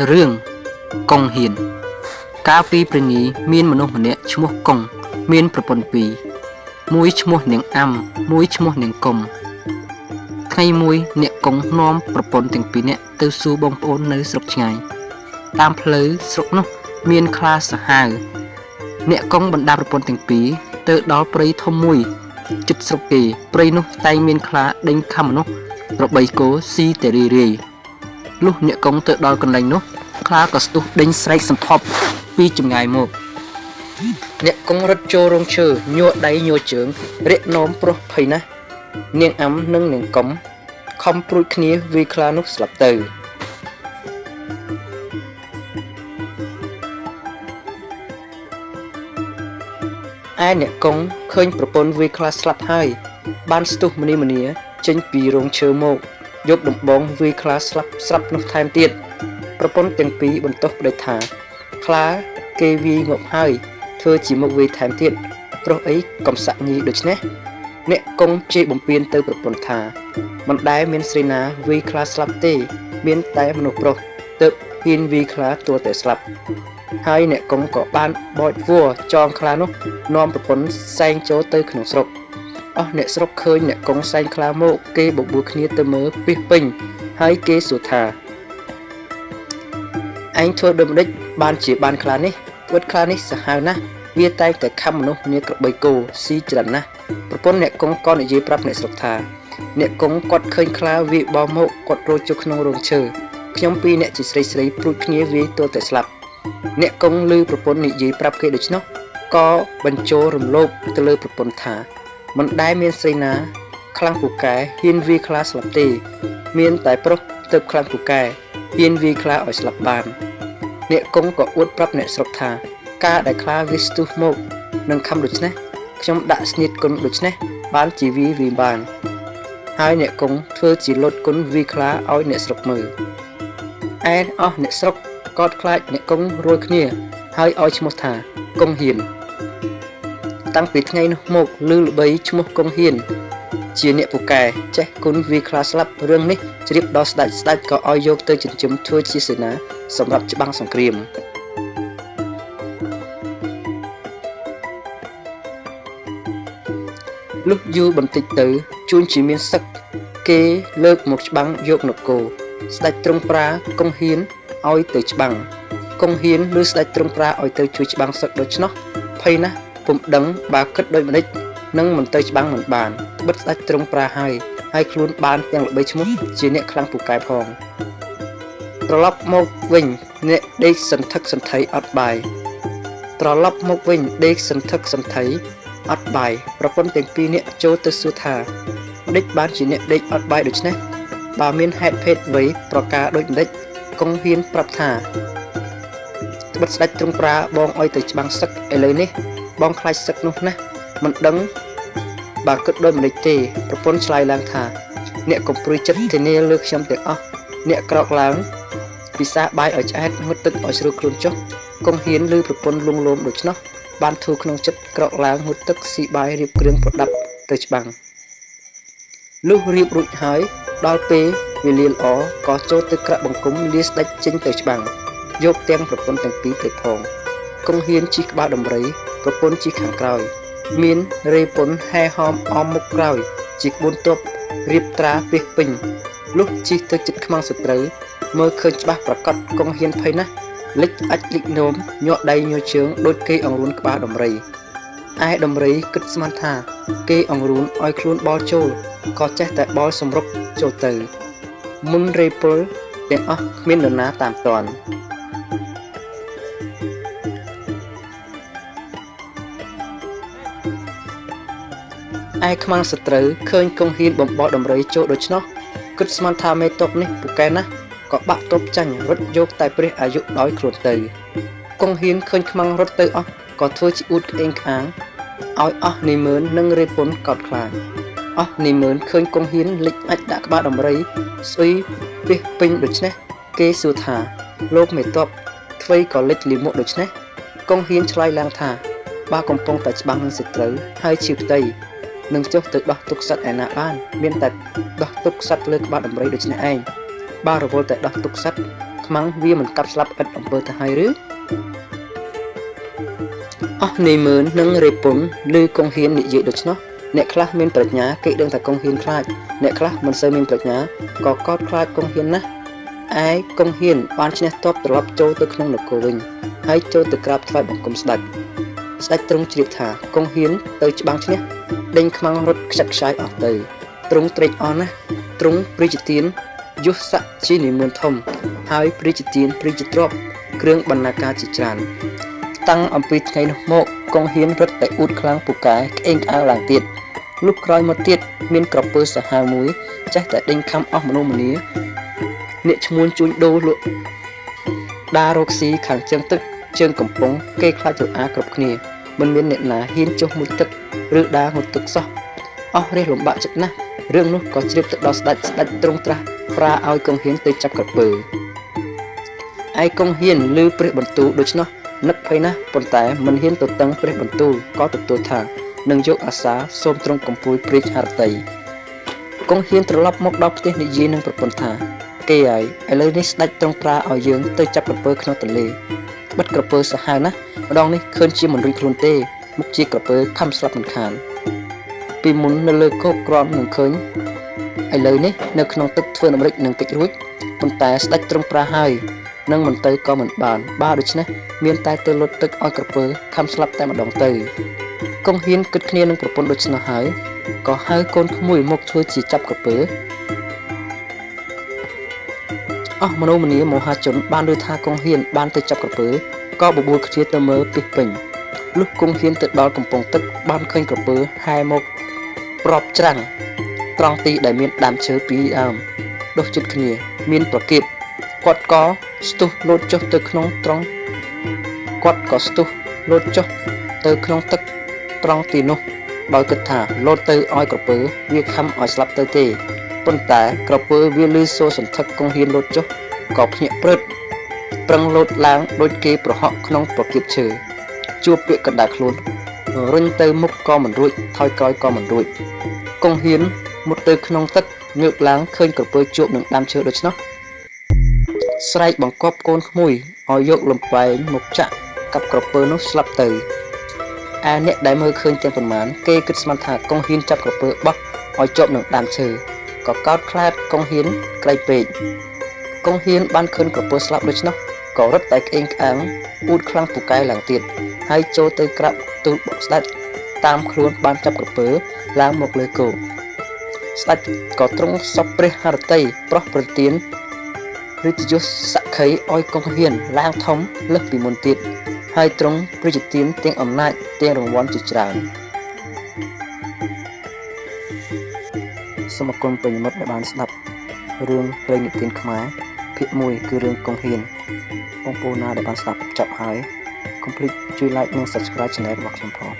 រឿងកុងហ៊ានកាលពីព្រះនីមានមនុស្សម្នាក់ឈ្មោះកុងមានប្រពន្ធពីរមួយឈ្មោះនាងអាំមួយឈ្មោះនាងកុំថ្ងៃមួយអ្នកកុងនាំប្រពន្ធទាំងពីរនាក់ទៅសួរបងប្អូននៅស្រុកឆ្ងាយតាមផ្លូវស្រុកនោះមានខ្លាសាហាវអ្នកកុងបណ្ដាប្រពន្ធទាំងពីរទៅដល់ព្រៃធំមួយជិតស្រុកគេព្រៃនោះតែងមានខ្លាដេញខំមនុស្សប្របីគោស៊ីតែរីរាយលុះអ្នកកុងទៅដល់កន្លែងនោះខ្លាក៏ស្ទុះដេញស្រែកសន្ធប់ពីចម្ងាយមកអ្នកកុងរត់ចូលរោងឈើញ័រដៃញ័រជើងរាក់នោមប្រុសភ័យណាស់នាងអាំនិងនាងកុំខំព្រួចគ្នាវាយខ្លានោះស្លាប់ទៅឯអ្នកកុងឃើញប្រពន្ធវាយខ្លាស្លាប់ហើយបានស្ទុះម្នីចេញពីរោងឈើមកយកដំបងវាយខ្លាស្លាប់ស្រាប់នោះថែមទៀតប្រពន្ធទាំងពីរបន្ទោសប្តីថាខ្លាគេវាយងាប់ហើយធ្វើជាមកវាយថែមទៀតប្រុសអីកំសាក់ញីដូច្នេះអ្នកកុងជេរបំពេញទៅប្រពន្ធថាមិនដែលមានស្រីណាវាយខ្លាស្លាប់ទេមានតែមនុស្សប្រុសទើបហ៊ានវាយខ្លាទោះតែស្លាប់ហើយអ្នកកុងក៏បានបោចវัวចងខ្លានោះនាំប្រពន្ធសែងចូលទៅក្នុងស្រុកអស់អ្នកស្រុកឃើញអ្នកកុងសែងខ្លាមកគេបបួលគ្នាទៅមើលពីពេញហើយគេសួរថាឯងធ្វើដូចម្ដេចបានជាបានខ្លានេះធ្វើខ្លានេះសាហាវណាស់វាតែងតែខំមនុស្សនាក្របីគោស៊ីច្រើនណាស់ប្រពន្ធអ្នកកុងក៏និយាយប្រាប់អ្នកស្រុកថាអ្នកកុងគាត់ឃើញខ្លាវាបោះមកគាត់រត់ចូលក្នុងរោងឈើខ្ញុំពីរអ្នកជាស្រីព្រួចគ្នាវាទោះតែស្លាប់អ្នកកុងឮប្រពន្ធនិយាយប្រាប់គេដូច្នោះក៏បញ្ចូលរំលោភទៅលើប្រពន្ធថាមិនដែលមានស្រីណាខ្លាំងពូកែហ៊ានវាយខ្លាស្លាប់ទេមានតែប្រុសទើបខ្លាំងពូកែហ៊ានវាយខ្លាឲ្យស្លាប់បានអ្នកកុងក៏អួតប្រាប់អ្នកស្រុកថាការដែលខ្លាវាស្ទុះមកនឹងខំដូច្នេះខ្ញុំដាក់ស្នៀតគុណដូច្នេះបានជាវាបានហើយអ្នកកុងធ្វើជាលុតគុណវាខ្លាឲ្យអ្នកស្រុកមើលឯអស់អ្នកស្រុកកោតខ្លាចអ្នកកុងរួលគ្នាហើយឲ្យឈ្មោះថាកុងហ៊ានតាំងពីថ្ងៃនោះមកឮល្បីឈ្មោះកុងហ៊ានជាអ្នកពូកែចេះគុណវាខ្លាស្លាប់រឿងនេះជ្រាបដល់ស្ដេចក៏ឲ្យយកទៅចិញ្ចឹមធ្វើជាសេនាសម្រាប់ច្បាំងសង្គ្រាមលុះយូរបន្តិចទៅជួនជាមានសឹកគេលើកមកច្បាំងយកនគរស្ដេចទ្រង់ប្រាកុងហ៊ានឲ្យទៅច្បាំងកុងហ៊ានឬស្ដេចទ្រង់ប្រាឲ្យទៅជួយច្បាំងសឹកដូច្នោះភ័យណាស់ពុំដឹងបើគិតដូចម្ដេចនឹងមិនទៅច្បាំងមិនបានត្បិតស្ដេចទ្រង់ប្រាហើយខ្លួនបានទាំងល្បីឈ្មោះជាអ្នកខ្លាំងពូកែផងត្រឡប់មកវិញអ្នកដេកសន្ធឹកសន្ថៃអត់បាយប្រពន្ធទាំងពីរនាក់ចូលទៅសួរថាម្ដេចបានជាអ្នកដេកអត់បាយដូច្នេះបើមានហេតុភេទអ្វីប្រការដូចម្ដេចកុងហ៊ានប្រាប់ថាត្បិតស្ដេចទ្រង់ប្រាបងឲ្យទៅច្បាំងសឹកឥឡូវនេះបងខ្លាចសឹកនោះណាស់មិនដឹងបើគិតដូចម្ដេចទេប្រពន្ធឆ្លើយឡើងថាអ្នកកុំព្រួយចិត្តធានាលើខ្ញុំទាំងអស់អ្នកក្រោកឡើងពិសាបាយឲ្យឆ្អែតងូតទឹកឲ្យស្រួលខ្លួនចុះកុងហ៊ានឮប្រពន្ធលួងលោមដូច្នោះបានធូរក្នុងចិត្តក្រោកឡើងងូតទឹកស៊ីបាយរៀបគ្រឿងប្រដាប់ទៅច្បាំងលុះរៀបរួចហើយដល់ពេលវេលាល្អក៏ចូលទៅក្រាក់បង្គំលាស្ដេចចេញទៅច្បាំងយកទាំងប្រពន្ធទាំងពីរទៅផងកុងហ៊ានជិះក្បាលដំរីប្រពន្ធជិះខាងក្រោយមានរេពុនហែហោមអមមុខក្រោយជាក្បួនទ័ពរៀបត្រាពេះពេញលុះជិះទៅជិតខ្មាំងសត្រូវមើលឃើញច្បាស់ប្រកាសកុងហ៊ានភ័យណាស់លិចអាចលិចនោមញ័រដៃញ័រជើងដូចគេអង្រួនក្បាលដំរីឯដំរីគិតស្មានថាគេអង្រួនឲ្យខ្លួនបល់ចូលក៏ចេះតែបល់សម្រុកចូលទៅមុនរេពុលទាំងអស់គ្មាននរណាតាមទាន់ឯខ្មាំងសត្រូវឃើញកុងហ៊ានបំបោដំរីចូលដូច្នោះគិតស្មានថាមេតបនេះពូកែណាស់ក៏បាក់ទប់ចាញ់រត់យកតែព្រះអាយុដោយខ្លួនទៅកុងហ៊ានឃើញខ្មាំងរត់ទៅអស់ក៏ធ្វើជាអួតក្អេងក្អាងឲ្យអស់នីមឿននិងរេពុនកោតខ្លាចអស់នីមឿនឃើញកុងហ៊ានលិចអាចដាក់ក្បាលដំរីស្អុយពេះពេញដូច្នេះគេសួរថាលោកមេតបធ្វើក៏លិចលិមុខដូច្នេះកុងហ៊ានឆ្លើយឡើងថាបើកំពុងតែច្បាំងនឹងសត្រូវហើយឈឺផ្ទៃនឹងចុះទៅដោះទុកសត្វឯណាបានមានតែដោះទុកសត្វលើក្បាលដំរីដូច្នេះឯងបើរវល់តែដោះទុកសត្វ ខ្មាំងវាមិនកាប់ស្លាប់ឥតអំពើទៅហើយឬអស់នៃមើលនឹងរេពុនឬកងហ៊ាននិយាយដូច្នោះអ្នកខ្លះមានប្រាជ្ញាគេដឹងថាកងហ៊ានខ្លាចអ្នកខ្លះមិនសូវមានប្រាជ្ញាក៏កោតខ្លាចកងហ៊ានណាស់ឯកងហ៊ានបានឈ្នះទ័ពត្រឡប់ចូលទៅក្នុងនគរវិញហើយចូលទៅក្រាបថ្វាយបង្គំស្ដេចទ្រង់ជ្រាបថាកងហ៊ានទៅច្បាំងឈ្នះដេញខ្មាំងរត់ខ្ចាត់ខ្ចាយអស់ទៅទ្រង់ត្រេកអរណាស់ទ្រង់ព្រះរាជទានយុស័ក្តិជានិមន្តធំហើយព្រះរាជទានព្រះរាជទ្រព្យគ្រឿងបណ្ណាការជាច្រើនតាំងអំពីថ្ងៃនោះមកកងហ៊ានរត់តែអ៊ូតខ្លាំងពូកែក្អេងក្អាងឡើងទៀតលុះក្រោយមកទៀតមានក្រពើសាហាវមួយចេះតែដេញខំអស់មនុស្សម្នាអ្នកឈ្មួញជួញដូរលក់ដាររកស៊ីខាងជើងទឹកជើងកំពង់គេខ្លាចរអាគ្រប់គ្នាមិនមានអ្នកណាហ៊ានចុះមួយទឹកឬដាងុទឹកសោះអស់រះលំបាកចិត្តណាស់រឿងនោះក៏ជ្រាបទៅដល់ស្ដេចទ្រង់ត្រាស់ប្រាឲ្យកងហ៊ានទៅចាប់ក្រពើឯកងហ៊ានឮព្រះបន្ទូលដូច្នោះនឹកភ័យណាស់ប៉ុន្តែមិនហ៊ានទៅតឹងព្រះបន្ទូលក៏ទទួលថានឹងយកអាសាសូមទ្រង់កំពួយព្រាជហឫទ័យកងហ៊ានត្រឡប់មកដល់ផ្ទះនិយាយនឹងប្រពន្ធថាគេហើយឥឡូវនេះស្ដេចទ្រង់ប្រាឲ្យយើងទៅចាប់ក្រពើក្នុងទន្លេបិទក្រពើសាហាវណាស់ម្ដងនេះឃើញជាមិនរួចខ្លួនទេមុខជាក្រពើខំស្លាប់មិនខានពីមុននៅលើគោកក្រំនឹងឃើញឥឡូវនេះនៅក្នុងទឹកធ្វើអាមេរិកនឹងកិច្ចរួចប៉ុន្តែស្ដេចទ្រង់ប្រាហើយនឹងមិនទៅក៏មិនបានបើដូច្នេះមានតែទៅលុតទឹកឲ្យក្រពើខំស្លាប់តែម្ដងទៅកងហ៊ានគិតគ្នានឹងប្រពន្ធដូច្នោះហើយក៏ហៅកូនក្មួយមកធ្វើជាចាប់ក្រពើអស់មនុស្សម្នាមហាជនបានឮថាកងហ៊ានបានទៅចាប់ក្រពើក៏បបួលគ្នាទៅមើលពីពេញលុះកងហ៊ានទៅដល់កំពង់ទឹកបានឃើញក្រពើហែមកប្រប់ច្រាំងត្រង់ទីដែលមានដើមឈើពីរដើមដុះជិតគ្នាមានប្រកៀបគាត់ក៏ស្ទុះលោតចុះទៅក្នុងត្រង់គាត់ក៏ស្ទុះលោតចុះទៅក្នុងទឹកត្រង់ទីនោះដោយគិតថាលោតទៅឲ្យក្រពើវាខំឲ្យស្លាប់ទៅទេប៉ុន្តែក្រពើវាលឺសូរសន្ធឹកកងហ៊ានលោតចុះក៏ភ្ញាក់ព្រឹតប្រឹងលោតឡើងដូចគេប្រហក់ក្នុងប្រកៀបឈើជួបពាក្យកណ្ដាលខ្លួនរុញទៅមុខក៏មិនរួចថយក្រោយក៏មិនរួចកងហ៊ានមុតទៅក្នុងទឹកងើបឡើងឃើញក្រពើជួបនឹងដើមឈើដូច្នោះស្រែកបង្គាប់កូនក្មួយឲ្យយកលំបែងមកចាក់កាប់ក្រពើនោះស្លាប់ទៅឯអ្នកដែលមើលឃើញទាំងប៉ុន្មានគេគិតស្មានថាកងហ៊ានចាប់ក្រពើបោះឲ្យជាប់នឹងដើមឈើក៏កោតខ្លាចកងហ៊ានក្រៃពេកកងហ៊ានបានឃើញក្រពើស្លាប់ដូច្នោះក៏រត់តែក្អេងក្អាងអ៊ូតខ្លាំងពូកែឡើងទៀតហើយចូលទៅក្រាបទូលបស្ដេចតាមខ្លួនបានចាប់ក្រពើឡើងមកលើគោស្ដេចក៏ទ្រង់សពព្រះហឫទ័យប្រោះប្រទានរាជយសសក្ខីឲ្យកងហ៊ានឡើងធំលើសពីមុនទៀតហើយទ្រង់ព្រះរាជទានទាំងអំណាចទាំងរង្វាន់ជាច្រើនសូមអរគុណប្រិយមិត្តដែលបានស្ដាប់រឿងព្រេងនិទានខ្មែរភាគ1គឺរឿងកងហ៊ានបងប្អូនណាដែលបានស្ដាប់ចប់ហើយកុំភ្លេចជួយ like និង subscribe channel របស់ខ្ញុំផង